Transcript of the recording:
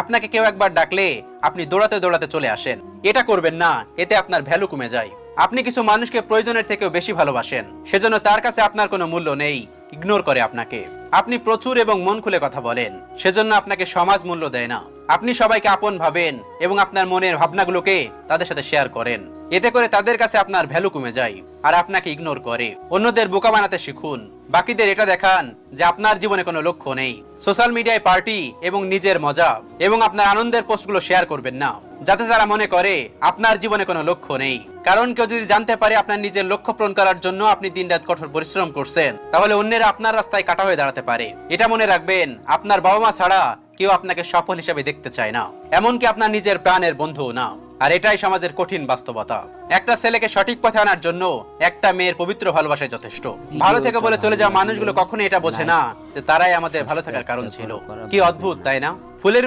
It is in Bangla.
আপনাকে কেউ একবার ডাকলে আপনি দৌড়াতে দৌড়াতে চলে আসেন। এটা করবেন না, এতে আপনার ভ্যালু কমে যায়। আপনি কিছু মানুষকে প্রয়োজনের থেকেও বেশি ভালোবাসেন, সেজন্য তার কাছে আপনার কোনো মূল্য নেই, ইগনোর করে আপনাকে। আপনি প্রচুর এবং মন খুলে কথা বলেন, সেজন্য আপনাকে সমাজ মূল্য দেয় না। আপনি সবাইকে আপন ভাবেন এবং আপনার মনের ভাবনাগুলোকে তাদের সাথে শেয়ার করেন। এতে করে তাদের কাছে আপনার ভ্যালু কমে যায় আর আপনাকে ইগনোর করে। অন্যদের বোকা বানাতে শিখুন, বাকিদের এটা দেখান যে আপনার জীবনে কোনো লক্ষ্য নেই। সোশ্যাল মিডিয়ায় পার্টি এবং নিজের মজা এবং আপনার আনন্দের পোস্টগুলো শেয়ার করবেন না, যাতে তারা মনে করে আপনার জীবনে কোনো লক্ষ্য নেই। কারণ কেউ যদি জানতে পারে আপনার নিজের লক্ষ্য পূরণ করার জন্য আপনি দিনরাত কঠোর পরিশ্রম করছেন, তাহলে অন্যেরা আপনার রাস্তায় কাটা হয়ে দাঁড়াতে পারে। এটা মনে রাখবেন, আপনার বাবা মা ছাড়া কেউ আপনাকে সফল হিসেবে দেখতে চায় না, এমনকি আপনার নিজের প্রাণের বন্ধুও না। আর এটাই সমাজের কঠিন বাস্তবতা। একটা ছেলেকে সঠিক পথে আনার জন্য একটা মেয়ের পবিত্র ভালোবাসাই যথেষ্ট। ভালো থেকে বলে চলে যাওয়া মানুষগুলো কখনোই এটা বোঝে না যে তারাই আমাদের ভালো থাকার কারণ ছিল। কি অদ্ভুত, তাই না? ফুলের